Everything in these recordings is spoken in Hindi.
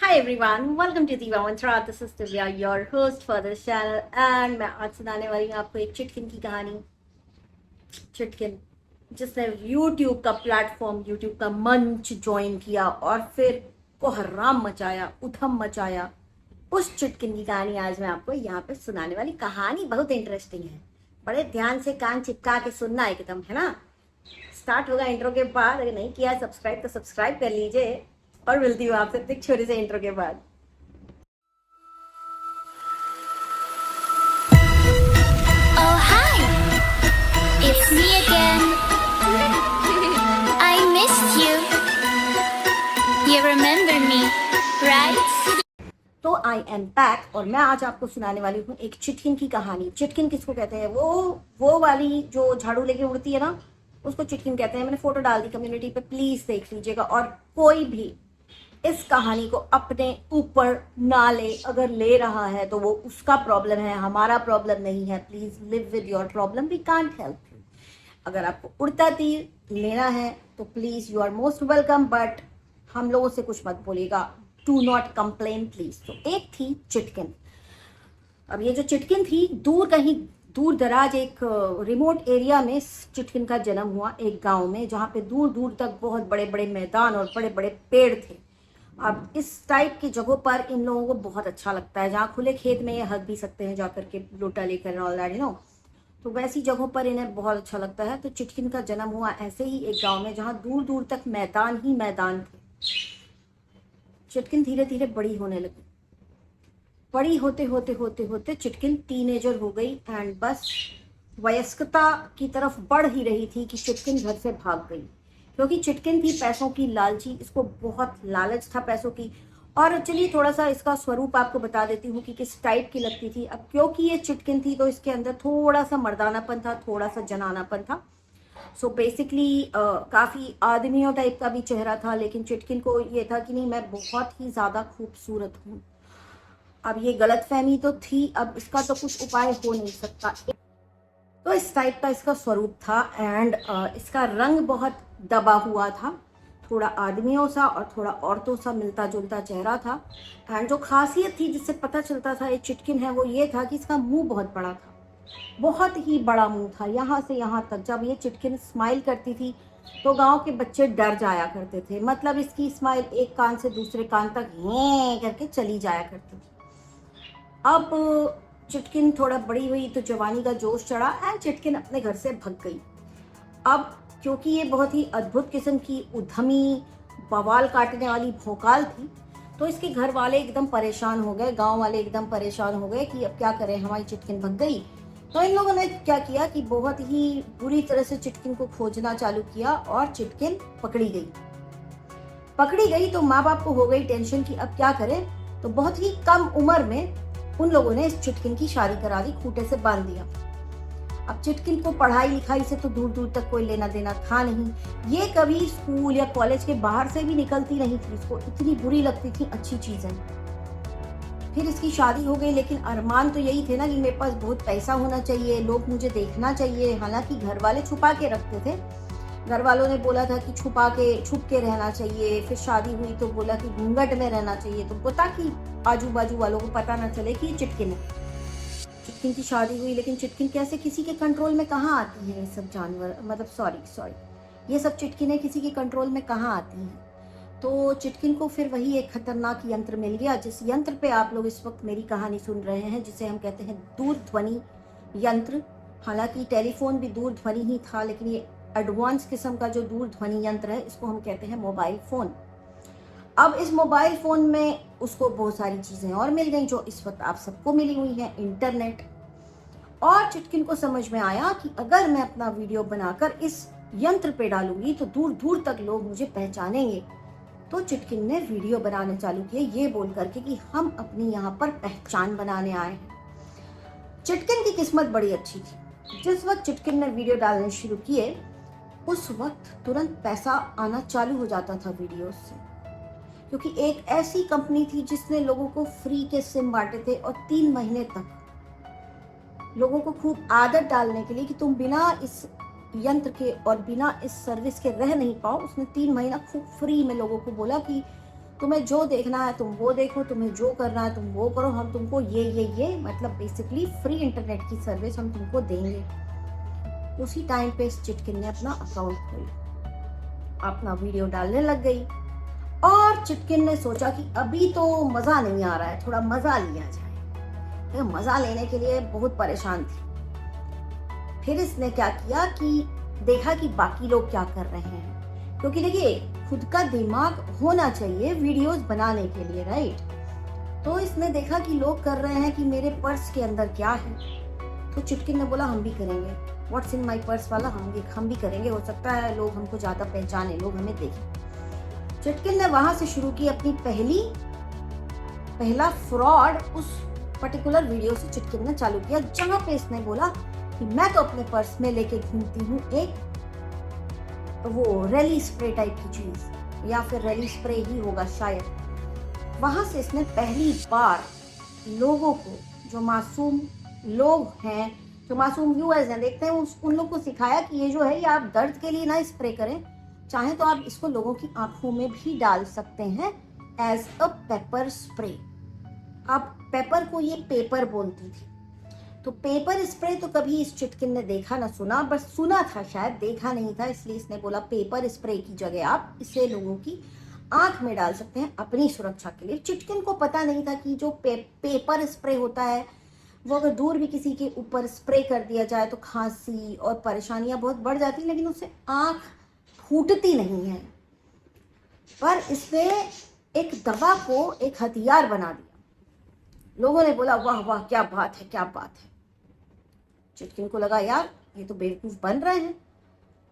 Hi everyone, welcome to Diva Mantra. This is Divya, your host for this channel, and मैं आज सुनाने वाली हूँ आपको एक चिटकिन की कहानी। चिटकिन जिसने YouTube का प्लेटफॉर्म, YouTube का मंच ज्वाइन किया और फिर कोहराम मचाया, उधम मचाया। उस चिटकिन की कहानी आज मैं आपको यहाँ पे सुनाने वाली। कहानी बहुत इंटरेस्टिंग है, बड़े ध्यान से कान चिपका के सुनना एकदम, है ना। स्टार्ट होगा इंट्रो के बाद। अगर नहीं किया सब्सक्राइब तो सब्सक्राइब कर लीजिए और मिलती हूँ आपसे एक छोटे से इंट्रो के बाद। Oh, hi! It's me again. I missed you. You remember me, right? तो आई एम बैक और मैं आज आपको सुनाने वाली हूँ एक चिटकिन की कहानी। चिटकिन किसको कहते हैं? वो वाली जो झाड़ू लेके उड़ती है ना, उसको चिटकिन कहते हैं। मैंने फोटो डाल दी कम्युनिटी पे, प्लीज देख लीजिएगा। और कोई भी इस कहानी को अपने ऊपर ना ले, अगर ले रहा है तो वो उसका प्रॉब्लम है, हमारा प्रॉब्लम नहीं है। Please live with your problem, we can't help you. अगर आपको उड़ता तीर लेना है तो please you are most welcome, but हम लोगों से कुछ मत बोलिएगा। Do not complain please. तो एक थी चिटकिन। अब ये जो चिटकिन थी, कहीं दूर दराज एक रिमोट एरिया में चिटकिन का जन्म हुआ, एक गांव में, जहाँ पे दूर दूर तक बहुत बड़े बड़े मैदान और बड़े बड़े पेड़ थे। अब इस टाइप की जगहों पर इन लोगों को बहुत अच्छा लगता है, जहाँ खुले खेत में ये हग भी सकते हैं जाकर के, लोटा लेकर ऑल दैट, यू नो। तो वैसी जगहों पर इन्हें बहुत अच्छा लगता है। तो चिटकिन का जन्म हुआ ऐसे ही एक गांव में, जहाँ दूर दूर तक मैदान ही मैदान थे। चिटकिन धीरे धीरे बड़ी होने लगी। बड़ी होते होते होते होते चिटकिन टीनेजर हो गई एंड बस वयस्कता की तरफ बढ़ ही रही थी कि चिटकिन घर से भाग गई। क्योंकि चिटकिन थी पैसों की लालची, इसको बहुत लालच था पैसों की। और चलिए थोड़ा सा इसका स्वरूप आपको बता देती हूँ कि किस टाइप की लगती थी। अब क्योंकि ये चिटकिन थी तो इसके अंदर थोड़ा सा मर्दानापन था, थोड़ा सा जनानापन था। सो बेसिकली काफ़ी आदमियों टाइप का भी चेहरा था, लेकिन चिटकिन को ये था कि नहीं, मैं बहुत ही ज़्यादा खूबसूरत हूँ। अब ये गलतफहमी तो थी, अब इसका तो कुछ उपाय हो नहीं सकता। तो इस टाइप का इसका स्वरूप था एंड इसका रंग बहुत दबा हुआ था, थोड़ा आदमियों सा और थोड़ा औरतों सा मिलता जुलता चेहरा था। एंड जो खासियत थी जिससे पता चलता था ये चिटकिन है, वो ये था कि इसका मुंह बहुत बड़ा था, बहुत ही बड़ा मुंह था, यहाँ से यहाँ तक। जब ये चिटकिन स्माइल करती थी तो गांव के बच्चे डर जाया करते थे। मतलब इसकी स्माइल एक कान से दूसरे कान तक हैं करके चली जाया करती थी। अब चिटकिन थोड़ा बड़ी हुई तो जवानी का जोश चढ़ा एंड चिटकिन अपने घर से भग गई। अब क्योंकि ये बहुत ही अद्भुत किस्म की उद्यमी, बवाल काटने वाली भोकाल थी, तो इसके घर वाले एकदम परेशान हो गए, गांव वाले एकदम परेशान हो गए कि अब क्या करें, हमारी चिटकिन भग गई। तो इन लोगों ने क्या किया कि बहुत ही बुरी तरह से चिटकिन को खोजना चालू किया और चिटकिन पकड़ी गई। पकड़ी गई तो माँ बाप को हो गई टेंशन कि अब क्या करें। तो बहुत ही कम उम्र में उन लोगों ने इस चिटकिन की शादी करा दी, खूंटे से बांध दिया। अब चिटकिन को पढ़ाई लिखाई से तो दूर दूर तक कोई लेना देना था नहीं। ये कभी स्कूल या कॉलेज के बाहर से भी निकलती नहीं थी, इसको इतनी बुरी लगती थी अच्छी चीजें। फिर इसकी शादी हो गई, लेकिन अरमान तो यही थे ना कि मेरे पास बहुत पैसा होना चाहिए, लोग मुझे देखना चाहिए। हालांकि घर वाले छुपा के रखते थे, घर वालों ने बोला था कि छुप के रहना चाहिए। फिर शादी हुई तो बोला कि घूंघट में रहना चाहिए, तो ताकि आजू बाजू वालों को पता ना चले कि ये चिटकिन है। चिटकिन की शादी हुई, लेकिन चिटकिन कैसे किसी के कंट्रोल में कहाँ आती है? ये सब जानवर, मतलब सॉरी, ये सब चिटकिनें किसी के कंट्रोल में कहाँ आती हैं? तो चिटकिन को फिर वही एक खतरनाक यंत्र मिल गया, जिस यंत्र पे आप लोग इस वक्त मेरी कहानी सुन रहे हैं, जिसे हम कहते हैं दूरध्वनि यंत्र। हालांकि टेलीफोन भी दूरध्वनि ही था, लेकिन ये एडवांस किस्म का जो दूरध्वनि यंत्र है, इसको हम कहते हैं मोबाइल फोन। अब इस मोबाइल फोन में उसको बहुत सारी चीजें और मिल गई जो इस वक्त आप सबको मिली हुई हैं, इंटरनेट। और चिटकिन को समझ में आया कि अगर मैं अपना वीडियो बनाकर इस यंत्र पे डालूंगी तो दूर दूर तक लोग मुझे पहचानेंगे। तो चिटकिन ने वीडियो बनाने चालू किए, ये बोल करके कि हम अपनी यहाँ पर पहचान बनाने आए हैं। चिटकिन की किस्मत बड़ी अच्छी थी। जिस वक्त चिटकिन ने वीडियो डालने शुरू किए, उस वक्त तुरंत पैसा आना चालू हो जाता था वीडियो से। क्योंकि एक ऐसी कंपनी थी जिसने लोगों को फ्री के सिम बांटे थे, और 3 महीने तक लोगों को खूब आदत डालने के लिए कि तुम बिना इस यंत्र के और बिना इस सर्विस के रह नहीं पाओ, उसने 3 महीना खूब फ्री में लोगों को बोला कि तुम्हें जो देखना है तुम वो देखो, तुम्हें जो करना है तुम वो करो, हम तुमको ये मतलब बेसिकली फ्री इंटरनेट की सर्विस हम तुमको देंगे। उसी टाइम पे इस चिटकिन ने अपना अकाउंट खोला, अपना वीडियो डालने लग गई और चिटकिन ने सोचा कि अभी तो मजा नहीं आ रहा है, थोड़ा मजा लिया जाए। तो मजा लेने के लिए बहुत परेशान थी। फिर इसने क्या किया कि देखा कि बाकी लोग क्या कर रहे हैं, क्योंकि देखिए खुद का दिमाग होना चाहिए वीडियोस बनाने के लिए, राइट। तो इसने देखा कि लोग कर रहे हैं कि मेरे पर्स के अंदर क्या है, तो चिटकिन ने बोला हम भी करेंगे, व्हाट्स इन माय पर्स वाला हम भी करेंगे, हो सकता है लोग हमको ज्यादा पहचाने, लोग हमें देखें। चिटकिन ने वहां से शुरू की अपनी पहला फ्रॉड। उस पर्टिकुलर वीडियो से चिटकिन ने चालू किया जहां पे इसने बोला कि मैं तो अपने पर्स में लेके घूमती हूँ एक वो रैली स्प्रे टाइप की चीज, या फिर रैली स्प्रे ही होगा शायद। वहां से इसने पहली बार लोगों को, जो मासूम लोग हैं, जो मासूम व्यूअर्स हैं, देखते हैं उन लोग को सिखाया कि ये जो है ये आप दर्द के लिए ना स्प्रे करें, चाहे तो आप इसको लोगों की आंखों में भी डाल सकते हैं एज अ पेपर स्प्रे। आप पेपर को ये पेपर बोलती थी, तो पेपर स्प्रे तो कभी इस चिटकिन ने देखा ना सुना, बस सुना था शायद, देखा नहीं था, इसलिए इसने बोला पेपर स्प्रे की जगह आप इसे लोगों की आंख में डाल सकते हैं अपनी सुरक्षा के लिए। चिटकिन को पता नहीं था कि जो पेपर स्प्रे होता है वो अगर दूर भी किसी के ऊपर स्प्रे कर दिया जाए तो खांसी और परेशानियां बहुत बढ़ जाती, लेकिन उससे आंख फूटती नहीं है। पर इसने एक दवा को एक हथियार बना दिया। लोगों ने बोला वाह वाह क्या बात है, क्या बात है। चिटकिन को लगा यार ये तो बेवकूफ बन रहे हैं।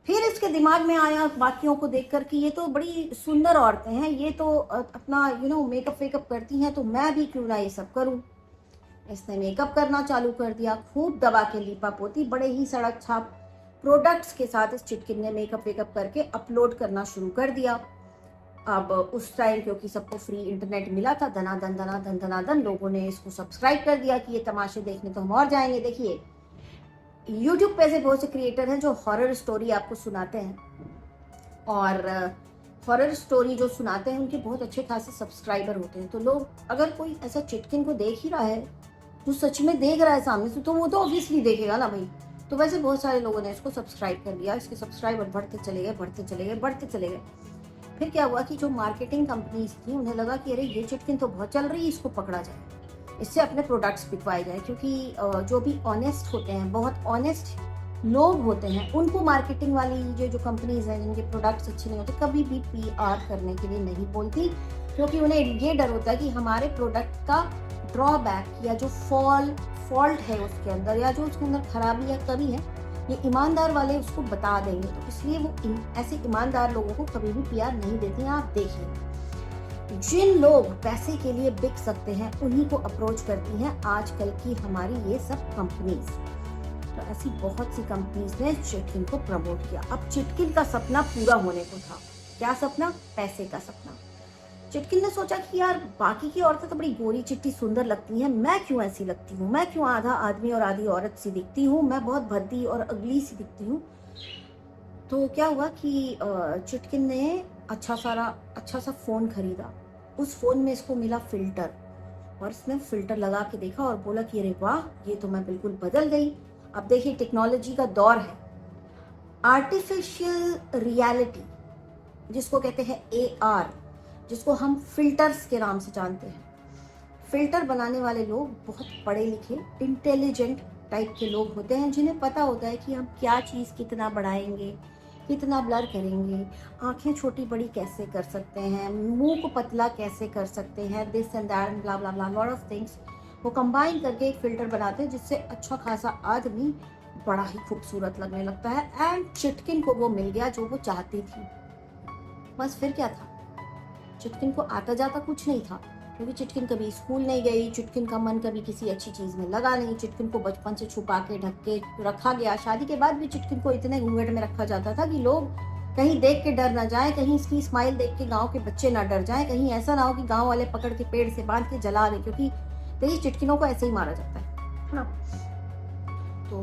फिर इसके दिमाग में आया बाकियों को देखकर कि ये तो बड़ी सुंदर औरतें हैं, ये तो अपना मेकअप वेकअप करती हैं, तो मैं भी क्यों ना ये सब करूं। इसने मेकअप करना चालू कर दिया, खूब दबा के लीपा पोती, बड़े ही सड़क छाप प्रोडक्ट्स के साथ इस चिटकिन ने मेकअप वेकअप करके अपलोड करना शुरू कर दिया। अब उस टाइम क्योंकि सबको फ्री इंटरनेट मिला था, धनाधन लोगों ने इसको सब्सक्राइब कर दिया कि ये तमाशे देखने तो हम और जाएंगे। देखिए यूट्यूब पे ऐसे बहुत से क्रिएटर हैं जो हॉरर स्टोरी आपको सुनाते हैं, और हॉरर स्टोरी जो सुनाते हैं उनके बहुत अच्छे खासे सब्सक्राइबर होते हैं। तो लोग अगर कोई ऐसा चिटकिन को देख ही रहा है जो सच में देख रहा है सामने से, तो वो तो ऑब्वियसली देखेगा ना भाई। तो वैसे बहुत सारे लोगों ने इसको सब्सक्राइब कर दिया, इसके सब्सक्राइबर बढ़ते चले गए। फिर क्या हुआ कि जो मार्केटिंग कंपनीज थी उन्हें लगा कि अरे ये चिटकिन तो बहुत चल रही है, इसको पकड़ा जाए, इससे अपने प्रोडक्ट्स बिकवाए जाए, क्योंकि जो भी ऑनेस्ट होते हैं, बहुत ऑनेस्ट लोग होते हैं, उनको मार्केटिंग वाली जो कंपनीज हैं जिनके प्रोडक्ट्स अच्छे नहीं होते कभी भी PR करने के लिए नहीं बोलती, क्योंकि उन्हें ये डर होता है कि हमारे प्रोडक्ट का ड्रॉबैक या जो फॉल्ट है उसके अंदर, या जो उसके अंदर खराबी या कमी है, ये ईमानदार वाले उसको बता देंगे। तो इसलिए वो ऐसे ईमानदार लोगों को कभी भी PR नहीं देते हैं। आप देखिए जिन लोग पैसे के लिए बिक सकते हैं उन्हीं को अप्रोच करती हैं आजकल की हमारी ये सब कंपनीज। तो ऐसी बहुत सी कंपनीज ने चिटकिन को प्रमोट किया। अब चिटकिन का सपना पूरा होने को था। क्या सपना? पैसे का सपना। चिटकिन ने सोचा कि यार बाकी की औरतें तो बड़ी गोरी चिट्टी सुंदर लगती हैं, मैं क्यों ऐसी लगती हूँ, मैं क्यों आधा आदमी और आधी औरत सी दिखती हूँ, मैं बहुत भद्दी और अगली सी दिखती हूँ। तो क्या हुआ कि चिटकिन ने अच्छा सा फोन खरीदा। उस फोन में इसको मिला फिल्टर, और इसने फिल्टर लगा के देखा और बोला कि अरे वाह ये तो मैं बिल्कुल बदल गई। अब देखिए टेक्नोलॉजी का दौर है, आर्टिफिशियल रियलिटी जिसको कहते हैं AR, जिसको हम फिल्टर्स के नाम से जानते हैं। फिल्टर बनाने वाले लोग बहुत पढ़े लिखे इंटेलिजेंट टाइप के लोग होते हैं, जिन्हें पता होता है कि हम क्या चीज़ कितना बढ़ाएंगे, कितना ब्लर करेंगे, आंखें छोटी बड़ी कैसे कर सकते हैं, मुंह को पतला कैसे कर सकते हैं, this and that blah blah blah lot of things वो कंबाइन करके एक फिल्टर बनाते हैं जिससे अच्छा खासा आदमी बड़ा ही खूबसूरत लगने लगता है। एंड चिटकिन को वो मिल गया जो वो चाहती थी। बस फिर क्या था, चिटकिन को आता जाता कुछ नहीं था, क्योंकि चिटकिन कभी स्कूल नहीं गई, चिटकिन का मन कभी किसी अच्छी चीज़ में लगा नहीं, चिटकिन को बचपन से छुपा के ढक के रखा गया। शादी के बाद भी चिटकिन को इतने घूंघट में रखा जाता था कि लोग कहीं देख के डर ना जाए, कहीं इसकी स्माइल देख के गांव के बच्चे ना डर जाएं, कहीं ऐसा ना हो कि गांव वाले पकड़ के पेड़ से बांध के जला दें, क्योंकि देखिए चिटकिनों को ऐसे ही मारा जाता है ना। तो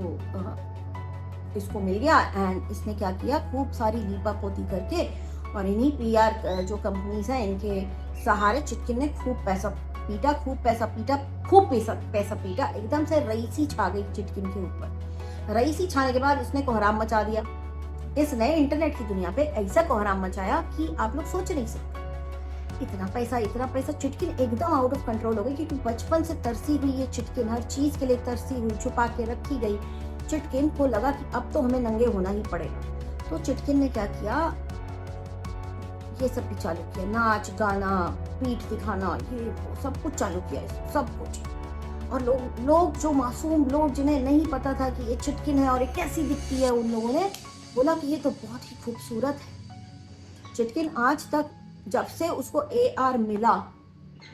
इसको मिल गया एंड इसने क्या किया, खूब सारी लीपा पोती करके और इन्हीं PR जो कंपनीज हैं इनके सहारे चिटकिन ने खूब पैसा पीटा, एकदम से रईसी छा गई चिटकिन के ऊपर। रईसी छाने के बाद इसने कोहराम मचा दिया। इसने इंटरनेट की दुनिया पे ऐसा कोहराम मचाया कि आप लोग सोच नहीं सकते। इतना पैसा, चिटकिन एकदम आउट ऑफ कंट्रोल हो गई, क्योंकि बचपन से तरसी हुई ये चिटकिन, हर चीज के लिए तरसी हुई, छुपा के रखी गई। चिटकिन को लगा कि अब तो हमें नंगे होना ही पड़ेगा। तो चिटकिन ने क्या किया, ये सब भी चालू किया, नाच गाना, पीठ दिखाना, ये वो सब कुछ चालू किया, सब कुछ। और लोग जो मासूम लोग, जिन्हें नहीं पता था कि ये चिटकिन है और ये कैसी दिखती है, उन लोगों ने बोला कि ये तो बहुत ही खूबसूरत है। चिटकिन आज तक, जब से उसको AR मिला,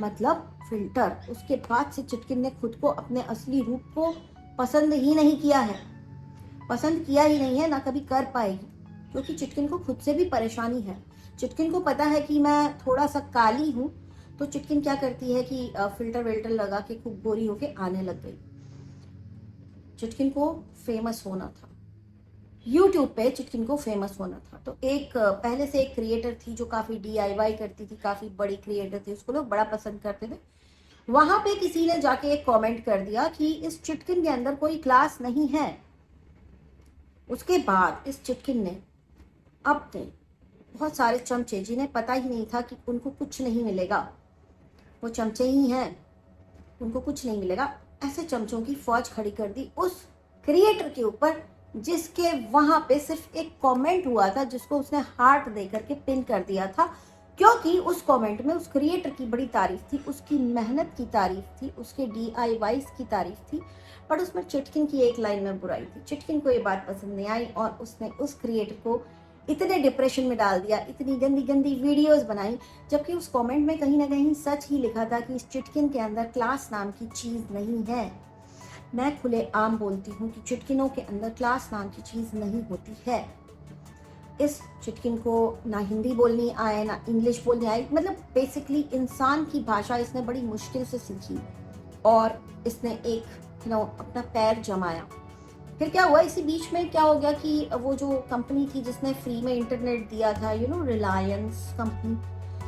मतलब फिल्टर, उसके बाद से चिटकिन ने खुद को, अपने असली रूप को पसंद ही नहीं किया है, ना कभी कर पाएगी, क्योंकि चिटकिन को खुद से भी परेशानी है। चिटकिन को पता है कि मैं थोड़ा सा काली हूँ, तो चिटकिन क्या करती है कि फिल्टर वेल्टर लगा के खूब गोरी होके आने लग गई। चिटकिन को फेमस होना था, YouTube पे चिटकिन को फेमस होना था। तो पहले से एक क्रिएटर थी जो काफ़ी DIY करती थी, काफ़ी बड़ी क्रिएटर थी, उसको लोग बड़ा पसंद करते थे। वहाँ पे किसी ने जाके एक कमेंट कर दिया कि इस चिटकिन के अंदर कोई क्लास नहीं है। उसके बाद इस चिटकिन ने अपने बहुत सारे चमचे, जिन्हें पता ही नहीं था कि उनको कुछ नहीं मिलेगा, वो चमचे ही हैं, उनको कुछ नहीं मिलेगा, ऐसे चमचों की फौज खड़ी कर दी उस क्रिएटर के ऊपर, जिसके वहां पे सिर्फ एक कमेंट हुआ था, जिसको उसने हार्ट दे करके पिन कर दिया था, क्योंकि उस कमेंट में उस क्रिएटर की बड़ी तारीफ थी, उसकी मेहनत की तारीफ थी, उसके DIYs की तारीफ थी, पर उसमें चिटकिन की एक लाइन में बुराई थी। चिटकिन को ये बात पसंद नहीं आई और उसने उस क्रिएटर को इतने डिप्रेशन में डाल दिया, इतनी गंदी गंदी वीडियोस बनाई, जबकि उस कमेंट में कहीं ना कहीं सच ही लिखा था कि इस चिटकिन के अंदर क्लास नाम की चीज नहीं है। मैं खुले आम बोलती हूँ कि चिटकिनों के अंदर क्लास नाम की चीज नहीं होती है। इस चिटकिन को ना हिंदी बोलनी आए, ना इंग्लिश बोलनी आए, मतलब बेसिकली इंसान की भाषा इसने बड़ी मुश्किल से सीखी और इसने एक अपना पैर जमाया। फिर क्या हुआ, इसी बीच में क्या हो गया कि वो जो कंपनी थी जिसने फ्री में इंटरनेट दिया था, रिलायंस कंपनी,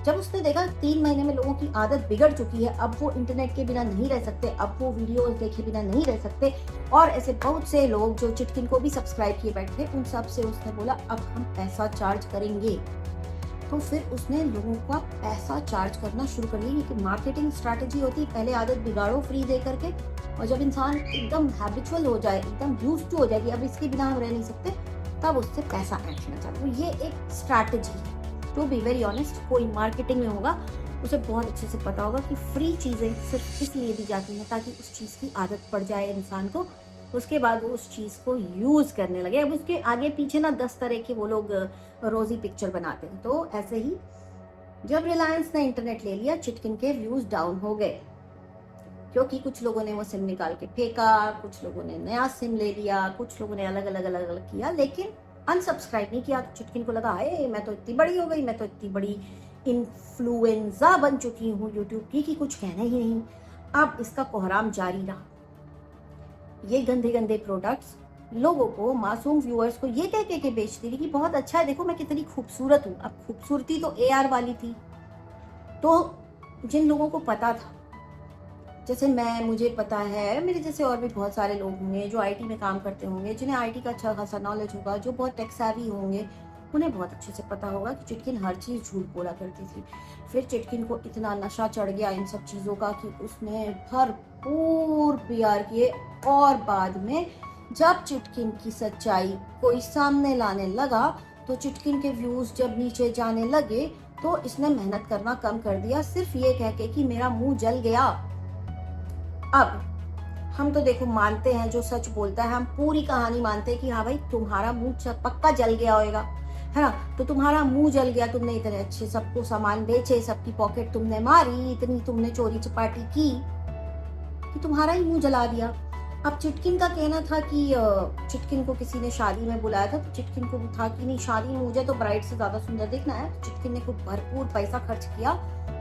जब उसने देखा 3 महीने में लोगों की आदत बिगड़ चुकी है, अब वो इंटरनेट के बिना नहीं रह सकते, अब वो वीडियोस देखे बिना नहीं रह सकते, और ऐसे बहुत से लोग जो चिटकिन को भी सब्सक्राइब किए बैठे थे, उन सब से उसने बोला अब हम पैसा चार्ज करेंगे। तो फिर उसने लोगों का पैसा चार्ज करना शुरू कर दिया, क्योंकि मार्केटिंग स्ट्रैटेजी होती है, पहले आदत बिगाड़ो फ्री दे करके, और जब इंसान एकदम हैबिचुअल हो जाए, एकदम यूज्ड टू हो जाए कि अब इसके बिना हम रह नहीं सकते, तब उससे पैसा ऐंठना चालू। ये एक स्ट्रैटेजी है। टू बी वेरी ऑनेस्ट, कोई मार्केटिंग में होगा उसे बहुत अच्छे से पता होगा कि फ्री चीज़ें सिर्फ इसलिए दी जाती हैं ताकि उस चीज़ की आदत पड़ जाए इंसान को, उसके बाद वो उस चीज़ को यूज़ करने लगे। अब उसके आगे पीछे ना 10 तरह के वो लोग रोजी पिक्चर बनाते हैं। तो ऐसे ही जब रिलायंस ने इंटरनेट ले लिया, चिटकिन के व्यूज़ डाउन हो गए, क्योंकि कुछ लोगों ने वो सिम निकाल के फेंका, कुछ लोगों ने नया सिम ले लिया, कुछ लोगों ने अलग अलग किया, लेकिन अनसब्सक्राइब नहीं किया। तो चिटकिन को लगा है मैं तो इतनी बड़ी हो गई, मैं तो इतनी बड़ी इन्फ्लुएंजा बन चुकी हूँ यूट्यूब की कि कुछ कहना ही नहीं। अब इसका कोहराम जारी रहा। ये गंदे गंदे प्रोडक्ट्स लोगों को, मासूम व्यूअर्स को ये कह के बेचती रही कि बहुत अच्छा है, देखो मैं कितनी खूबसूरत हूँ। अब खूबसूरती तो AR वाली थी। तो जिन लोगों को पता था, जैसे मुझे पता है, मेरे जैसे और भी बहुत सारे लोग होंगे जो IT में काम करते होंगे, जिन्हें IT का अच्छा खासा नॉलेज होगा, जो बहुत टेक सेवी होंगे, उन्हें बहुत अच्छे से पता होगा कि चिटकिन हर चीज़ झूठ बोला करती थी। फिर चिटकिन को इतना नशा चढ़ गया इन सब चीज़ों का कि उसने भरपूर PR किए, और बाद में जब चिटकिन की सच्चाई कोई सामने लाने लगा, तो चिटकिन के व्यूज़ जब नीचे जाने लगे, तो इसने मेहनत करना कम कर दिया, सिर्फ ये कह के कि मेरा मुंह जल गया। अब हम तो देखो मानते हैं, जो सच बोलता है हम पूरी कहानी मानते हैं कि हाँ भाई तुम्हारा मुंह पक्का जल गया होगा, है ना, तो तुम्हारा मुंह जल गया, तुमने इतने अच्छे सबको सामान बेचे, सबकी पॉकेट तुमने मारी, इतनी तुमने चोरी चपाटी की कि तुम्हारा ही मुंह जला दिया। अब चिटकिन का कहना था कि चिटकिन को किसी ने शादी में बुलाया था, तो चिटकिन को था कि नहीं, शादी में मुझे तो ब्राइड से ज्यादा सुंदर दिखना है। तो चिटकिन ने खूब भरपूर पैसा खर्च किया,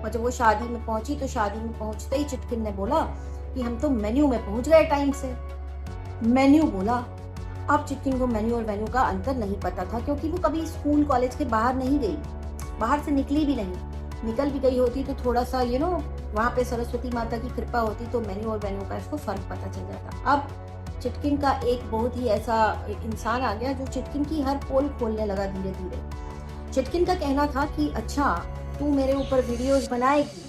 और जब वो शादी में पहुंची, तो शादी में पहुंचते ही चिटकिन ने बोला कि हम तो मेन्यू में पहुंच गए टाइम से। मेन्यू बोला। अब चिटकिन को मेन्यू और वेन्यू का अंतर नहीं पता था, क्योंकि वो कभी स्कूल कॉलेज के बाहर नहीं गई, बाहर से निकली भी नहीं। निकल भी गई होती तो थोड़ा सा वहाँ पे सरस्वती माता की कृपा होती तो मैंने और बहनों का इसको फर्क पता चल जाता। अब चिटकिन का एक बहुत ही ऐसा इंसान आ गया जो चिटकिन की हर पोल खोलने लगा धीरे धीरे। चिटकिन का कहना था कि अच्छा तू मेरे ऊपर वीडियोस बनाएगी।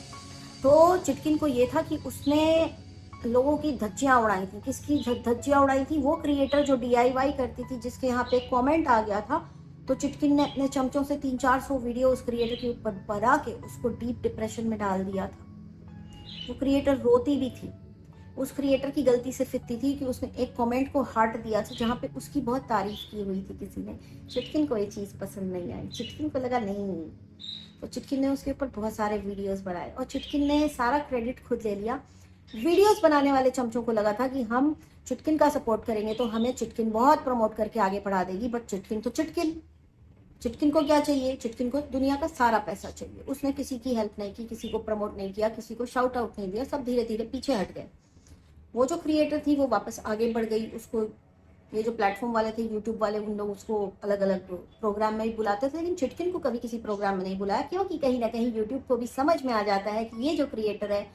तो चिटकिन को ये था कि उसने लोगों की धज्जियां उड़ाई थी। किसकी धज्जियां उड़ाई थी? वो क्रिएटर जो DIY करती थी, जिसके यहाँ पे कमेंट आ गया था। तो चिटकिन ने अपने चमचों से 300-400 वीडियो उस क्रिएटर के ऊपर बना के उसको डीप डिप्रेशन में डाल दिया था। वो क्रिएटर रोती भी थी। उस क्रिएटर की गलती सिर्फ इतनी थी कि उसने एक कमेंट को हार्ट दिया था जहाँ पे उसकी बहुत तारीफ की हुई थी किसी ने। चिटकिन को ये चीज़ पसंद नहीं आई। चिटकिन को लगा नहीं, तो चिटकिन ने उसके ऊपर बहुत सारे वीडियोस बनाए और चिटकिन ने सारा क्रेडिट खुद ले लिया। वीडियोस बनाने वाले चमचों को लगा था कि हम चिटकिन का सपोर्ट करेंगे तो हमें चिटकिन बहुत प्रमोट करके आगे बढ़ा देगी। बट चिटकिन तो चिटकिन को क्या चाहिए? चिटकिन को दुनिया का सारा पैसा चाहिए। उसने किसी की हेल्प नहीं की, किसी को प्रमोट नहीं किया, किसी को शाउट आउट नहीं दिया। सब धीरे धीरे पीछे हट गए। वो जो क्रिएटर थी वो वापस आगे बढ़ गई। उसको ये जो प्लेटफॉर्म वाले थे, यूट्यूब वाले, उन लोग उसको अलग अलग प्रोग्राम में भी बुलाते थे, लेकिन चिटकिन को कभी किसी प्रोग्राम में नहीं बुलाया, क्योंकि कहीं ना कहीं यूट्यूब को भी समझ में आ जाता है कि ये जो क्रिएटर है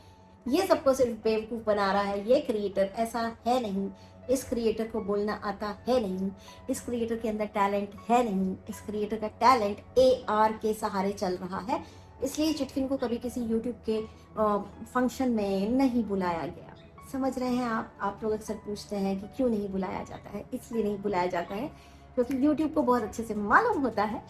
ये सबको सिर्फ बेवकूफ़ बना रहा है। ये क्रिएटर ऐसा है नहीं, इस क्रिएटर को बोलना आता है नहीं, इस क्रिएटर के अंदर टैलेंट है नहीं, इस क्रिएटर का टैलेंट AR के सहारे चल रहा है। इसलिए चिटकिन को कभी किसी यूट्यूब के फंक्शन में नहीं बुलाया गया। समझ रहे हैं आप लोग अक्सर पूछते हैं कि क्यों नहीं बुलाया जाता है। इसलिए नहीं बुलाया जाता है क्योंकि यूट्यूब को बहुत अच्छे से मालूम होता है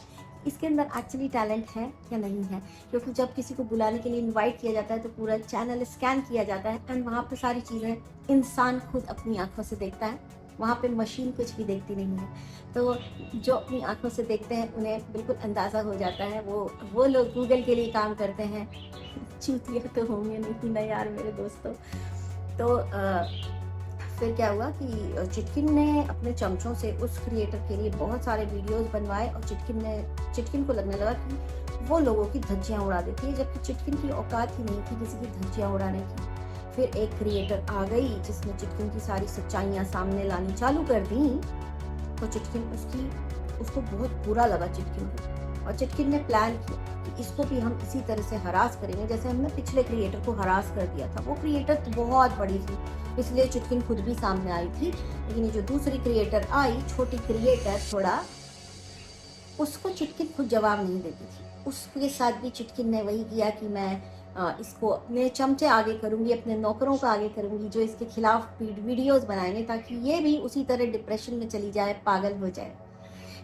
इसके अंदर एक्चुअली टैलेंट है या नहीं है। क्योंकि जब किसी को बुलाने के लिए इनवाइट किया जाता है तो पूरा चैनल स्कैन किया जाता है एंड वहाँ पे सारी चीज़ें इंसान खुद अपनी आंखों से देखता है। वहाँ पे मशीन कुछ भी देखती नहीं है। तो जो अपनी आंखों से देखते हैं उन्हें बिल्कुल अंदाज़ा हो जाता है। वो लोग गूगल के लिए काम करते हैं। चूतिया तो होंगे नहीं ना यार मेरे दोस्तों। तो फिर क्या हुआ कि चिटकिन ने अपने चमचों से उस क्रिएटर के लिए बहुत सारे वीडियोस बनवाए और चिटकिन को लगने लगा कि वो लोगों की धज्जियां उड़ा देती है, जबकि चिटकिन की औकात ही नहीं थी किसी की धज्जियां उड़ाने की। फिर एक क्रिएटर आ गई जिसने चिटकिन की सारी सच्चाइयां सामने लानी चालू कर दी। तो चिटकिन उसको बहुत बुरा लगा चिटकिन को, और चिटकिन ने प्लान किया कि इसको भी हम इसी तरह से हरास करेंगे जैसे हमने पिछले क्रिएटर को हरास कर दिया था। वो क्रिएटर तो बहुत बड़ी थी इसलिए चिटकिन खुद भी सामने आई थी, लेकिन ये जो दूसरी क्रिएटर आई, छोटी क्रिएटर थोड़ा, उसको चिटकिन खुद जवाब नहीं देती थी। उसके साथ भी चिटकिन ने वही किया कि मैं इसको अपने चमचे आगे करूंगी, अपने नौकरों का आगे करूंगी जो इसके खिलाफ वीडियोस बनाएंगे ताकि ये भी उसी तरह डिप्रेशन में चली जाए, पागल हो जाए।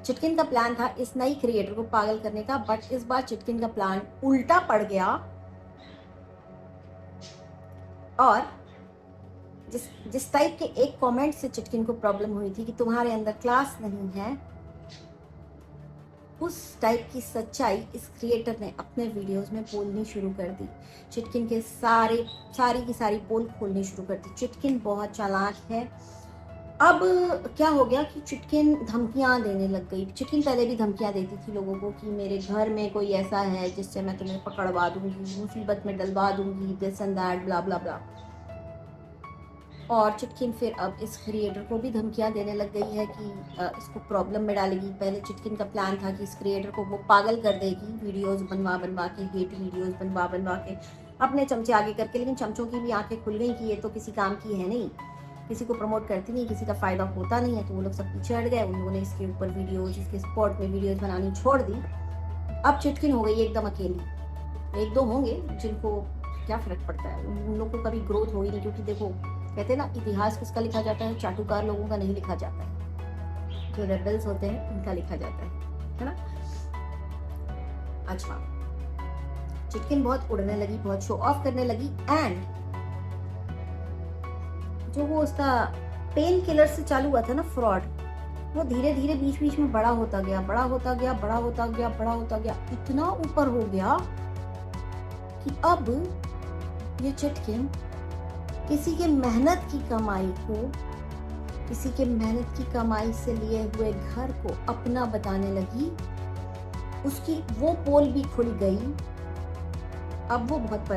चिटकिन का प्लान था इस नई क्रिएटर को पागल करने का, बट इस बार चिटकिन का प्लान उल्टा पड़ गया और जिस टाइप के एक कमेंट से चिटकिन को प्रॉब्लम हुई थी कि तुम्हारे अंदर क्लास नहीं है, उस टाइप की सच्चाई इस क्रिएटर ने अपने वीडियोस में बोलनी शुरू कर दी। चिटकिन के सारी की सारी पोल खोलनी शुरू कर दी। चिटकिन बहुत चालाक है। अब क्या हो गया कि चिटकिन धमकियां देने लग गई। चिटकिन पहले भी धमकियां देती थी लोगों को कि मेरे घर में कोई ऐसा है जिससे मैं तुम्हें पकड़वा दूंगी, मुसीबत में डलवा दूंगी, दिस एंड दैट, ब्ला ब्ला ब्ला। और चिटकिन फिर अब इस क्रिएटर को भी धमकियां देने लग गई है कि इसको प्रॉब्लम में डालेगी। पहले चिटकिन का प्लान था कि इस क्रिएटर को वो पागल कर देगी, वीडियोस बनवा के, हेट वीडियोस बनवा के अपने चमचे आगे करके। लेकिन चमचों की भी आंखें खुल गई कि ये तो किसी काम की है नहीं, किसी को प्रमोट करती नहीं, किसी का फायदा होता नहीं है। तो वो लोग सब पीछे हट गए। उन लोगों ने इसके ऊपर वीडियोज, इसके सपोर्ट में वीडियोज बनानी छोड़ दी। अब चिटकिन हो गई एकदम अकेली। एक दो होंगे जिनको क्या फर्क पड़ता है, उन लोगों को कभी ग्रोथ होगी नहीं। क्योंकि देखो कहते हैं ना, इतिहास किसका लिखा जाता है? चाटुकार लोगों का नहीं लिखा जाता है, जो रेबल्स होते हैं उनका लिखा जाता है ना। अच्छा, चिटकिन बहुत उड़ने लगी, बहुत शो ऑफ करने लगी एंड जो वो उसका पेन किलर से चालू हुआ था ना फ्रॉड, वो धीरे धीरे बीच बीच में बड़ा होता गया, इतना ऊपर हो गया कि अब ये चिटकिन किसी के मेहनत की कमाई से लिए हुए घर को अपना बताने लगी। उसकी वो पोल भी खुल गई। अब वो बहुत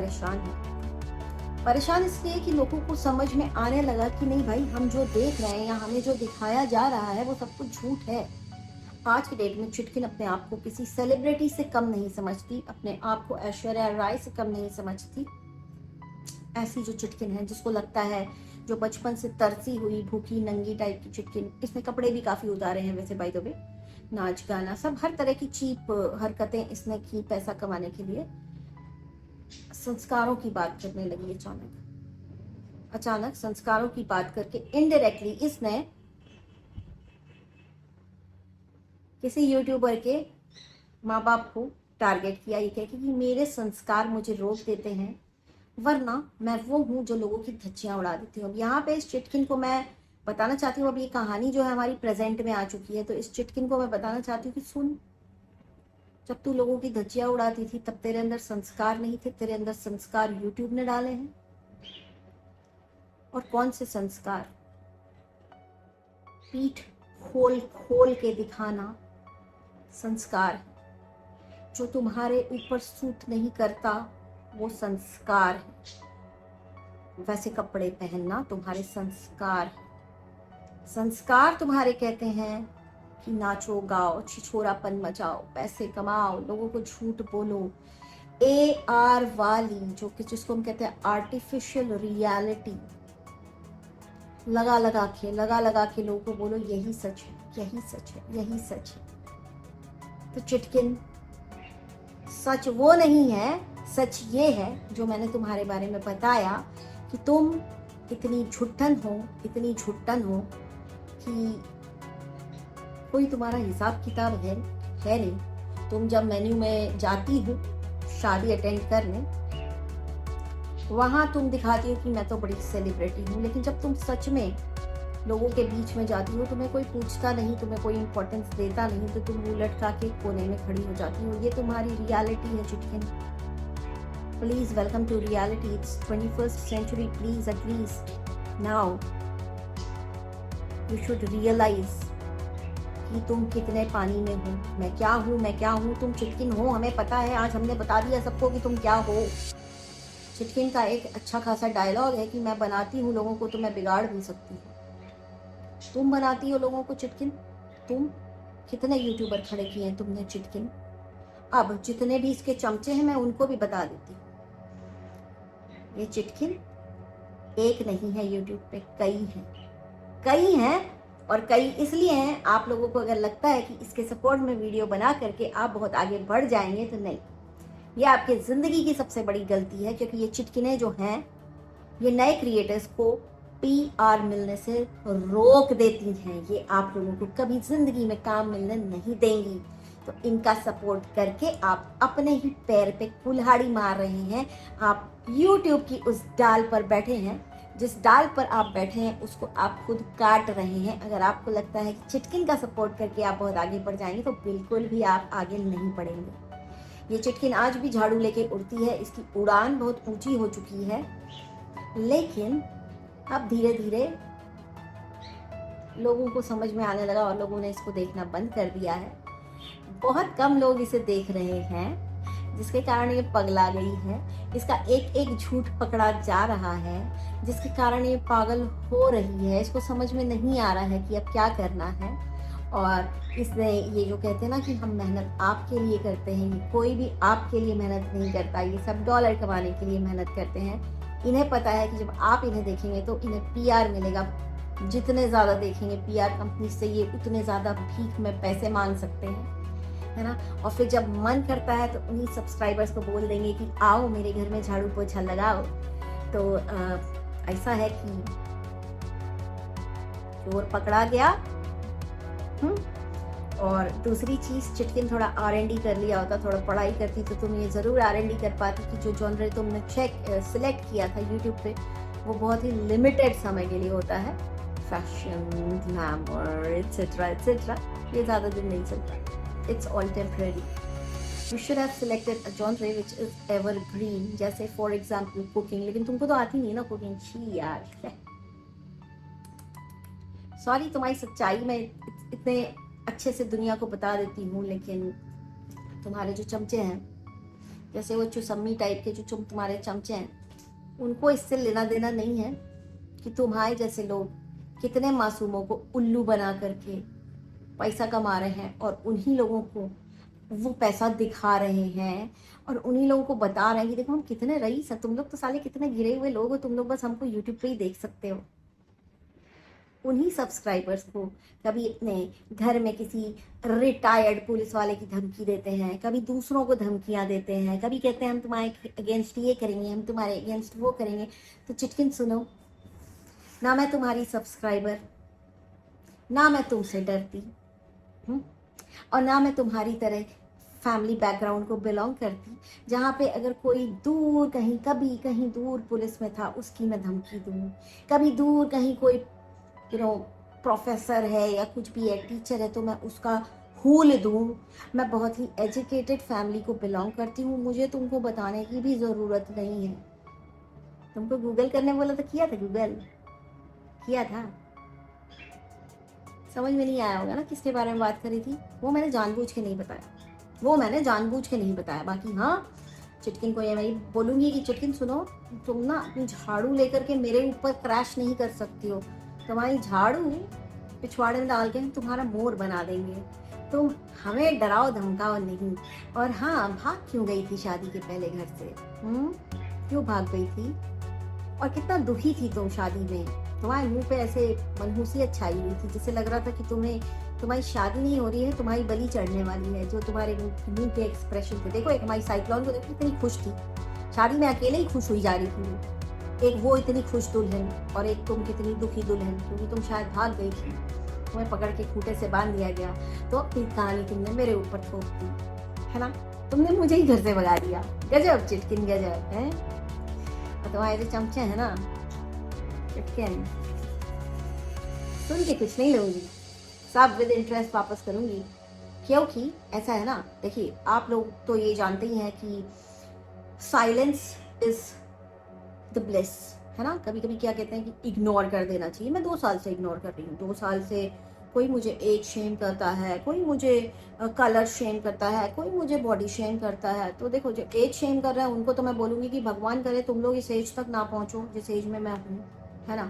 परेशान इसलिए कि लोगों को समझ में आने लगा कि नहीं भाई, हम जो देख रहे हैं या हमें जो दिखाया जा रहा है वो सब कुछ झूठ है। आज की डेट में चुटकिन अपने आप को किसी सेलिब्रिटी से कम नहीं समझती, अपने आप को ऐश्वर्या राय से कम नहीं समझती। ऐसी जो चुटकिन है जिसको लगता है, जो बचपन से तरसी हुई भूखी नंगी टाइप की चुटकिन, इसने कपड़े भी काफी उतारे हैं वैसे बाय द वे, नाच गाना सब हर तरह की चीप हरकतें इसने की पैसा कमाने के लिए। संस्कारों की बात करने लगी अचानक संस्कारों की बात करके इनडायरेक्टली इसने किसी यूट्यूबर के माँ बाप को टारगेट किया, ये कह के कि मेरे संस्कार मुझे रोक देते हैं, वरना मैं वो हूँ जो लोगों की धज्जियां उड़ा देती हूँ। यहाँ पे इस चिटकिन को मैं बताना चाहती हूँ, अब ये कहानी जो है हमारी प्रेजेंट में आ चुकी है, तो इस चिटकिन को मैं बताना चाहती हूँ कि सुन, जब तू लोगों की धज्जियां उड़ाती थी तब तेरे अंदर संस्कार नहीं थे, तेरे अंदर संस्कार यूट्यूब ने डाले हैं। और कौन से संस्कार? पीठ खोल खोल के दिखाना संस्कार है। जो तुम्हारे ऊपर सूट नहीं करता वो संस्कार है। वैसे कपड़े पहनना तुम्हारे संस्कार है। संस्कार तुम्हारे कहते हैं कि नाचो गाओ, छिछोरापन मचाओ, पैसे कमाओ, लोगों को झूठ बोलो। AR वाली जो कि जिसको हम कहते हैं आर्टिफिशियल रियलिटी, लगा लगा के लोगों को बोलो यही सच है, यही सच है, यही सच है। तो चिटकिन, सच वो नहीं है, सच ये है जो मैंने तुम्हारे बारे में बताया कि तुम इतनी झुट्टन हो कि कोई तुम्हारा हिसाब किताब है नहीं। तुम जब मेन्यू में जाती हो शादी अटेंड करने, वहां तुम दिखाती हो कि मैं तो बड़ी सेलिब्रिटी हूँ, लेकिन जब तुम सच में लोगों के बीच में जाती हो, तुम्हें कोई पूछता नहीं, तुम्हें कोई इंपॉर्टेंस देता नहीं, तो तुम मुंह लटका के कोने में खड़ी हो जाती हो। ये तुम्हारी रियलिटी है चिटकिन। Please welcome to reality. It's 21st century। Please at least now you should realise कि तुम कितने पानी में हो। मैं क्या हूँ, तुम चिटकिन हो, हमें पता है। आज हमने बता दिया सबको कि तुम क्या हो। चिटकिन का एक अच्छा खासा डायलॉग है कि मैं बनाती हूँ लोगों को तो मैं बिगाड़ भी सकती हूँ। तुम बनाती हो लोगों को चिटकिन। तुम कितने यूट्यूबर खड़े किए हैं तुमने चिटकिन। अब जितने भी इसके चमचे हैं मैं उनको भी बता देती हूँ, ये चिटकिन एक नहीं है, यूट्यूब पे कई हैं। और कई इसलिए हैं, आप लोगों को अगर लगता है कि इसके सपोर्ट में वीडियो बना करके आप बहुत आगे बढ़ जाएंगे, तो नहीं, ये आपके ज़िंदगी की सबसे बड़ी गलती है। क्योंकि ये चिटकिनें जो हैं ये नए क्रिएटर्स को PR मिलने से रोक देती हैं। ये आप लोगों को कभी ज़िंदगी में काम मिलने नहीं देंगी। तो इनका सपोर्ट करके आप अपने ही पैर पे कुल्हाड़ी मार रहे हैं। आप YouTube की उस डाल पर बैठे हैं, जिस डाल पर आप बैठे हैं उसको आप खुद काट रहे हैं। अगर आपको लगता है कि चिटकिन का सपोर्ट करके आप बहुत आगे बढ़ जाएंगे, तो बिल्कुल भी आप आगे नहीं बढ़ेंगे। ये चिटकिन आज भी झाड़ू लेके उड़ती है, इसकी उड़ान बहुत ऊंची हो चुकी है, लेकिन अब धीरे धीरे लोगों को समझ में आने लगा और लोगों ने इसको देखना बंद कर दिया है। बहुत कम लोग इसे देख रहे हैं, जिसके कारण ये पगला गई है। इसका एक एक झूठ पकड़ा जा रहा है, जिसके कारण ये पागल हो रही है। इसको समझ में नहीं आ रहा है कि अब क्या करना है। और इसने ये जो कहते हैं ना कि हम मेहनत आपके लिए करते हैं, ये कोई भी आपके लिए मेहनत नहीं करता। ये सब डॉलर कमाने के लिए मेहनत करते हैं। इन्हें पता है कि जब आप इन्हें देखेंगे तो इन्हें PR मिलेगा। जितने ज़्यादा देखेंगे PR कंपनी से, ये उतने ज़्यादा भीख में पैसे मांग सकते हैं, है ना। और फिर जब मन करता है तो उन्हीं सब्सक्राइबर्स को बोल देंगे कि आओ मेरे घर में झाड़ू पोछा लगाओ। तो ऐसा है कि चोर पकड़ा गया। और दूसरी चीज़, चिटकिन थोड़ा R&D कर लिया होता, थोड़ा पढ़ाई करती तो तुम ये ज़रूर R&D कर पाती कि जो जॉनर तुमने सिलेक्ट किया था यूट्यूब पे, वो बहुत ही लिमिटेड समय के लिए होता है। फैशन, ग्लैमर, एटसेट्रा एटसेट्रा, ये ज़्यादा दिन नहीं चलता। It's all temporary. You should have selected a genre which is evergreen, जैसे फॉर एग्जाम्पल कुकिंग। लेकिन तुमको तो आती नहीं ना कुकिंग। छी यार, सॉरी, तुम्हारी सच्चाई में इतने अच्छे से दुनिया को बता देती हूँ, लेकिन तुम्हारे जो चमचे हैं, जैसे वो चुसम्मी टाइप के जो तुम्हारे चमचे हैं, उनको इससे लेना देना नहीं है कि तुम्हारे जैसे लोग कितने मासूमों को उल्लू बना करके पैसा कमा रहे हैं और उन्हीं लोगों को वो पैसा दिखा रहे हैं और उन्हीं लोगों को बता रहे हैं कि देखो हम कितने रईस हैं, तुम लोग तो साले कितने गिरे हुए लोग हो, तुम लोग बस हमको यूट्यूब पे ही देख सकते हो। उन्हीं सब्सक्राइबर्स को कभी अपने घर में किसी रिटायर्ड पुलिस वाले की धमकी देते हैं, कभी दूसरों को धमकियां देते हैं, कभी कहते हैं हम तुम्हारे अगेंस्ट ये करेंगे, हम तुम्हारे अगेंस्ट वो करेंगे। तो चिटकिन सुनो, ना मैं तुम्हारी सब्सक्राइबर, ना मैं तुमसे डरती और ना मैं तुम्हारी तरह फैमिली बैकग्राउंड को बिलोंग करती जहाँ पे अगर कोई दूर कहीं कभी कहीं दूर पुलिस में था उसकी मैं धमकी दूँ, कभी दूर कहीं कोई प्रोफेसर है या कुछ भी है, टीचर है, तो मैं उसका हूल दूँ। मैं बहुत ही एजुकेटेड फैमिली को बिलोंग करती हूँ, मुझे तुमको बताने की भी ज़रूरत नहीं है। तुमको गूगल करने बोला तो किया था, गूगल किया था। समझ में नहीं आया होगा ना किसके बारे में बात करी थी, वो मैंने जानबूझ के नहीं बताया, बाकी हाँ, चिटकिन को ये मैं बोलूँगी कि चिटकिन सुनो, तुम ना अपनी झाड़ू लेकर के मेरे ऊपर क्रैश नहीं कर सकती हो। तुम्हारी झाड़ू पिछवाड़े में डाल के हम तुम्हारा मोर बना देंगे। तुम हमें डराओ धमकाओ नहीं। और हाँ, भाग क्यों गई थी शादी के पहले घर से? क्यों भाग गई थी? और कितना दुखी थी तुम शादी में? तुम्हारे मुंह पे ऐसे मनहूसियत छाई हुई थी, जिससे लग रहा था कि तुम्हारी शादी नहीं हो रही है, तुम्हारी बलि चढ़ने वाली है। जो तुम्हारे मुंह पे एक्सप्रेशन थे, देखो एक हमारी साइक्लोन को देखो कितनी खुश थी, शादी में अकेले ही खुश हुई जा रही थी। एक वो इतनी खुश दुल्हन और एक तुम कितनी दुखी दुल्हन, क्योंकि तुम शायद भाग गई थी, तुम्हें पकड़ के खूंटे से बांध दिया गया, तो अपनी कहानी तुमने मेरे ऊपर थोप दी, है ना? तुमने मुझे ही घर से भगा दिया। गजब चिटकिन, गजब है। और तुम्हारे जो चमचे है ना चिटकिन, सुन के कुछ नहीं लूंगी, सब विद इंटरेस्ट वापस करूंगी, क्योंकि ऐसा है ना। देखिए, आप लोग तो ये जानते ही हैं कि साइलेंस इज द ब्लिस, है ना। कभी कभी क्या कहते हैं कि इग्नोर कर देना चाहिए। मैं 2 साल से इग्नोर कर रही हूँ। 2 साल से कोई मुझे एज शेम करता है, कोई मुझे कलर शेम करता है, कोई मुझे बॉडी शेम करता है। तो देखो, जो एज शेम कर रहे हैं उनको तो मैं बोलूँगी कि भगवान करे तुम लोग इस एज तक ना पहुँचो जिस एज में मैं हूँ, है ना।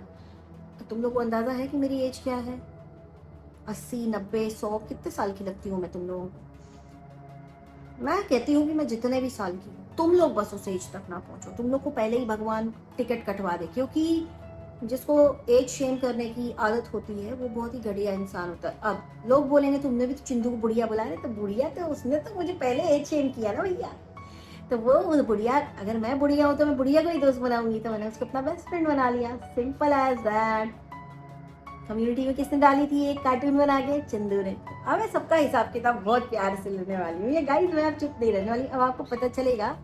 तो तुम लोग को अंदाज़ा है कि मेरी एज क्या है? 80, 90, 100, कितने साल की लगती हूँ मैं तुम लोगों को? मैं कहती हूँ कि मैं जितने भी साल की, तुम लोग बस उस एज तक ना पहुंचो। तुम लोग को पहले ही भगवान टिकट कटवा दे, क्योंकि जिसको एज शेम करने की आदत होती है वो बहुत ही घटिया इंसान होता है। अब लोग बोलेंगे तुमने भी तो चिंदू को बुढ़िया बुलाया, तो बुढ़िया तो उसने तो मुझे पहले एज शेम किया ना भैया। तो वो बुढ़िया, अगर मैं बुढ़िया हूँ तो मैं बुढ़िया को ही दोस्त बनाऊंगी, तो मैंने उसको अपना बेस्ट फ्रेंड बना लिया, सिंपल एज दैट। कम्युनिटी में किसने डाली थी एक कार्टून बना के? चंदू ने। अब मैं सबका हिसाब किताब बहुत प्यार से लेने वाली हूँ ये गाइस, मैं अब चुप नहीं रहने वाली। अब आपको पता चलेगा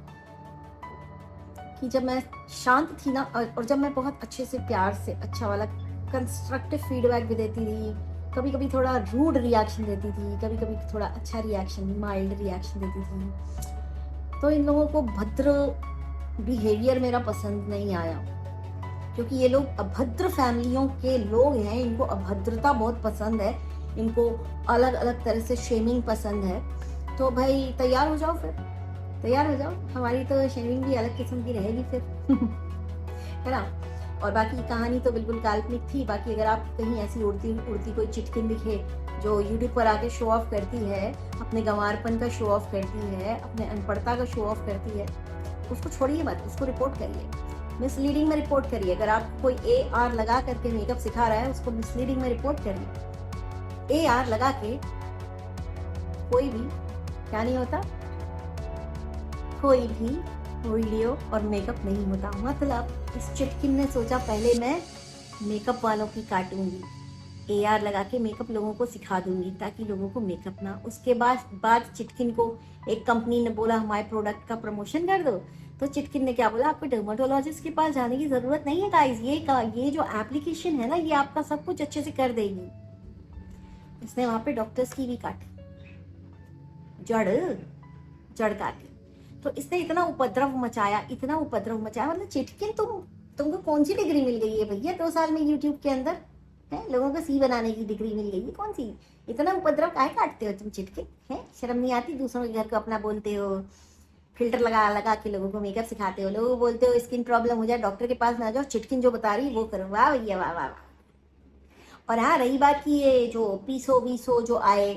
कि जब मैं शांत थी ना, और जब मैं बहुत अच्छे से प्यार से अच्छा वाला कंस्ट्रक्टिव फीडबैक भी देती थी, कभी कभी थोड़ा रूड रिएक्शन देती थी, कभी कभी थोड़ा अच्छा रिएक्शन, माइल्ड रिएक्शन देती थी, तो इन लोगों को भद्र बिहेवियर मेरा पसंद नहीं आया, क्योंकि ये लोग अभद्र फैमिलियों के लोग हैं। इनको अभद्रता बहुत पसंद है, इनको अलग अलग तरह से शेमिंग पसंद है। तो भाई तैयार हो जाओ, फिर तैयार हो जाओ, हमारी तो शेमिंग भी अलग किस्म की रहेगी फिर है ना। और बाकी कहानी तो बिल्कुल काल्पनिक थी। बाकी अगर आप कहीं ऐसी उड़ती उड़ती कोई चिटकिन दिखे जो यूट्यूब पर आके शो ऑफ करती है, अपने गंवारपन का शो ऑफ करती है, अपने अनपढ़ता का शो ऑफ करती है, उसको छोड़िए मत, उसको रिपोर्ट करिए, मिसलीडिंग में रिपोर्ट करिए। अगर आप कोई AR लगा करके मेकअप सिखा रहा है, उसको मिसलीडिंग में रिपोर्ट करिए। AR लगा के कोई भी क्या नहीं होता, कोई भी वीडियो और मेकअप नहीं होता। मतलब इस चिटकिन ने सोचा पहले मैं मेकअप वालों की काटूंगी, AR लगा के मेकअप लोगों को सिखा दूंगी ताकि लोगों को मेकअप ना। उसके बाद चिटकिन को एक कंपनी ने बोला हमारे प्रोडक्ट का प्रमोशन कर दो, तो चिटकिन ने क्या बोला, आपको डर्माटोलॉजिस्ट के पास जाने की जरूरत नहीं है गाइस, ये जो एप्लीकेशन है ना, ये आपका सब कुछ अच्छे से कर देगी। इसने वहां पे डॉक्टर्स की भी काटी, जड़ काटी। तो इसने इतना उपद्रव मचाया, मतलब चिटकिन तुमको कौन सी डिग्री मिल गई है भैया 2 साल में यूट्यूब के अंदर? है लोगों को सी बनाने की डिग्री मिल गई है, कौन सी? इतना उपद्रव काहे काटते हो तुम चिटकिन? है शर्म नहीं आती? दूसरों के घर को अपना बोलते हो, फिल्टर लगा के लोगों को मेकअप सिखाते हो, लोगों को बोलते हो स्किन प्रॉब्लम हो जाए डॉक्टर के पास ना जाओ, चिटकिन जो बता रही है वो करो। वाह भैया वाह वाह। और हाँ, रही बात की ये जो पीसो वीसो जो आए,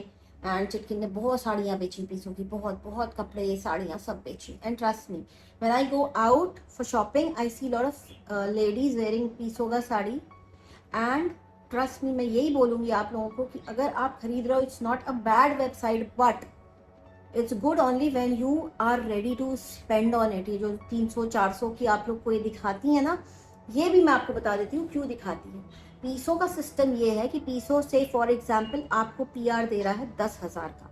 एंड चिटकिन ने बहुत साड़ियाँ बेची पीसो की, बहुत बहुत कपड़े साड़ियाँ सब बेची। And trust me, when I go out for shopping I see lot of ladies wearing पीसो का साड़ी। एंड ट्रस्ट मी, मैं यही बोलूँगी आप लोगों को कि अगर आप खरीद रहे हो, it's not a bad website, but it's good only when you are ready to spend on it. ये जो 300-400 की आप लोग को ये दिखाती है ना, ये भी मैं आपको बता देती हूँ क्यों दिखाती है। पीसो का सिस्टम ये है कि पीसो से फॉर एग्जाम्पल आपको पीआर दे रहा है 10,000 का,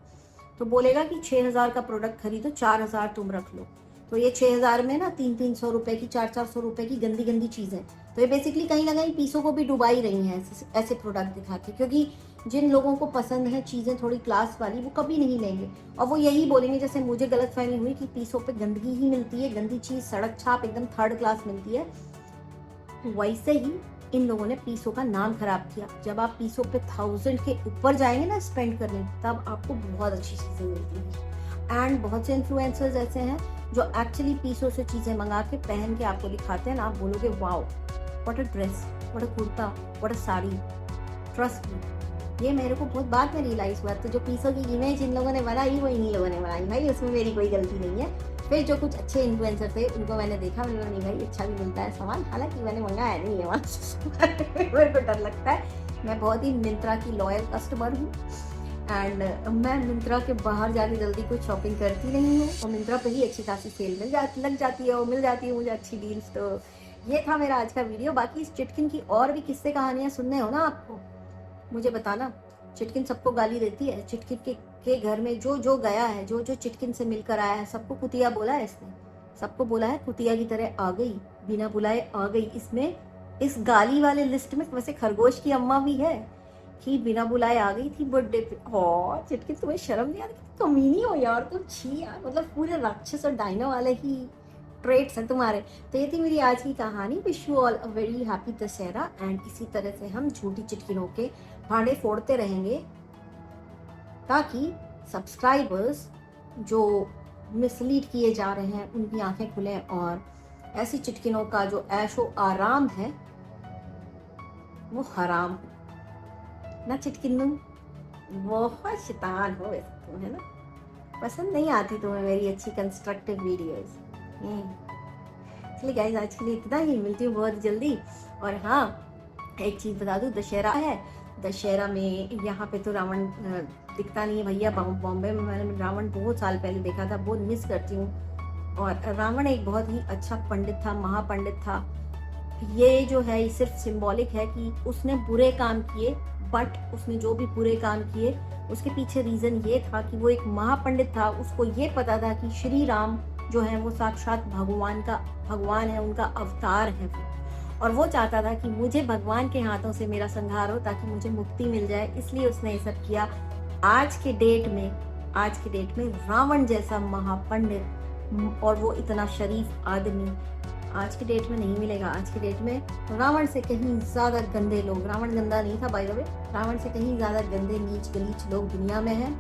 तो बोलेगा कि 6,000 का प्रोडक्ट खरीदो, 4,000 तुम रख लो। तो ये 6,000 में ना 300-300 रुपए की, 400-400 रुपए की गंदी गंदी चीज़ें, तो ये बेसिकली कहीं ना कहीं पीसो को भी डुबा ही रही हैं ऐसे प्रोडक्ट दिखा के, क्योंकि जिन लोगों को पसंद है चीज़ें थोड़ी क्लास वाली, वो कभी नहीं लेंगे। और वो यही बोलेंगे, जैसे मुझे गलतफहमी हुई कि पीसो पे गंदगी ही मिलती है, गंदी चीज़, सड़क छाप एकदम थर्ड क्लास मिलती है, वैसे ही इन लोगों ने पीसो का नाम खराब किया। जब आप पीसो पे 1000 के ऊपर जाएंगे ना स्पेंड करने, तब आपको बहुत अच्छी चीज़ें मिलती हैं। एंड बहुत से इन्फ्लुएंसर्स ऐसे हैं जो एक्चुअली पीसो से चीज़ें मंगा के पहन के आपको दिखाते हैं ना, आप बोलोगे wow, what a dress, what a kurta, what a sari. Trust me, ये मेरे को बहुत बाद में रियलाइज़ हुआ। तो जो पीसो की इमेज इन लोगों ने बनाई, वो इन्हीं लोगों ने बनाई भाई, उसमें मेरी कोई गलती नहीं है। फिर जो कुछ अच्छे इन्फ्लुएंसर थे उनको मैंने देखा, मैंने नहीं भाई अच्छा भी मिलता है सामान, हालांकि मैंने मंगाया नहीं है वहाँ मेरे को डर लगता है। मैं बहुत ही मिंत्रा की लॉयल कस्टमर हूँ, एंड मैं मिंत्रा के बाहर जाके जल्दी कुछ शॉपिंग करती नहीं हूँ, और मिंत्रा पे ही अच्छी खासी सेल लग जाती है, और मिल जाती है मुझे अच्छी डील्स। तो ये था मेरा आज का वीडियो। बाकी इस चिटकिन की और भी किस्से कहानियाँ सुनने हो ना आपको, मुझे बताना। चिटकिन सबको गाली देती है, चिटकिन के घर में जो गया है, जो चिटकिन से मिलकर आया है, सबको कुतिया बोला है इसने, सबको बोला है कुतिया की तरह आ गई, बिना बुलाए आ गई। इसमें इस गाली वाले लिस्ट में वैसे खरगोश की अम्मा भी है कि बिना बुलाए आ गई थी बर्थडे पे। हाँ चिटकिन, तुम्हें शर्म नहीं आती? कमीनी हो यार तुम, छी यार, मतलब पूरे राक्षस और डायनो वाले ही ट्रेट्स हैं तुम्हारे। तो ये थी मेरी आज की कहानी। Wish you all a very happy Dussehra, and इसी तरह से हम झूठी चिटकिनों के भांडे फोड़ते रहेंगे, ताकि सब्सक्राइबर्स जो मिसलीड किए जा रहे हैं उनकी आंखें खुलें, और ऐसी चिटकिनों का जो ऐशो आराम है वो हराम हो ना। चिटकिन तुम बहुत शैतान हो वैसे तुम, है ना? पसंद नहीं आती तुम्हें मेरी अच्छी कंस्ट्रक्टिव वीडियोस। चलिए गाइस, आज के लिए इतना ही, मिलती हूँ बहुत जल्दी। और हाँ, एक चीज़ बता दूँ, दशहरा है, दशहरा में यहाँ पे तो रावण दिखता नहीं है भैया। बॉम्बे में मैंने रावण बहुत साल पहले देखा था, बहुत मिस करती हूँ। और रावण एक बहुत ही अच्छा पंडित था, महापंडित था। ये जो है ये सिर्फ सिंबॉलिक है कि उसने बुरे काम किए, बट उसने जो भी बुरे काम किए उसके पीछे रीज़न ये था कि वो एक महापंडित था। उसको ये पता था कि श्री राम जो है वो साक्षात भगवान है, उनका अवतार है वो, और वो चाहता था कि मुझे भगवान के हाथों से मेरा संहार हो ताकि मुझे मुक्ति मिल जाए, इसलिए उसने ये सब किया। आज के डेट में रावण जैसा महापंडित और वो इतना शरीफ आदमी आज के डेट में नहीं मिलेगा। आज के डेट में रावण से कहीं ज्यादा गंदे लोग, रावण गंदा नहीं था बाय द वे, रावण से कहीं ज्यादा गंदे नीच गलीच लोग दुनिया में हैं,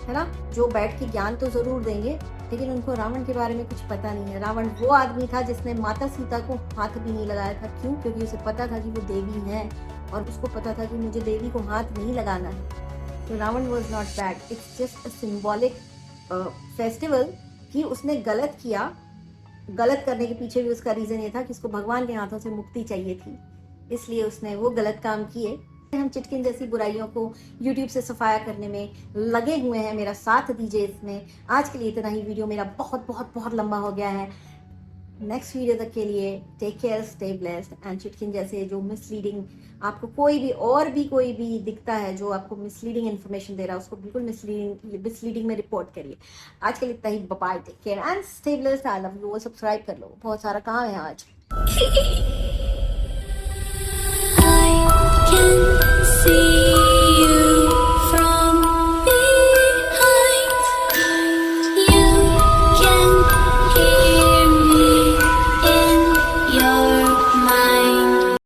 है ना, जो बैठ के ज्ञान तो जरूर देंगे, लेकिन उनको रावण के बारे में कुछ पता नहीं है। रावण वो आदमी था जिसने माता सीता को हाथ भी नहीं लगाया था। क्यों? क्योंकि उसे पता था कि वो देवी है, और उसको पता था कि मुझे देवी को हाथ नहीं लगाना है। तो Ravan was not bad, it's just a symbolic festival कि उसने गलत किया। गलत करने के पीछे भी उसका रीज़न ये था कि उसको भगवान के हाथों से मुक्ति चाहिए थी, इसलिए उसने वो गलत काम किए। हम चिटकिन जैसी बुराइयों को YouTube से सफाया करने में लगे हुए हैं, मेरा साथ दीजिए इसमें। आज के लिए इतना ही, वीडियो मेरा बहुत बहुत बहुत लंबा हो गया है। नेक्स्ट वीडियो तक के लिए take care, stay blessed. And चिटकिन जैसे जो मिसलीडिंग आपको कोई भी दिखता है जो आपको मिसलीडिंग इन्फॉर्मेशन दे रहा है, उसको बिल्कुल मिसलीडिंग में रिपोर्ट करिए। आज के लिए इतना ही, bye, take care and stay blessed. I love you. Subscribe कर लो, बहुत सारा काम है आज। I can see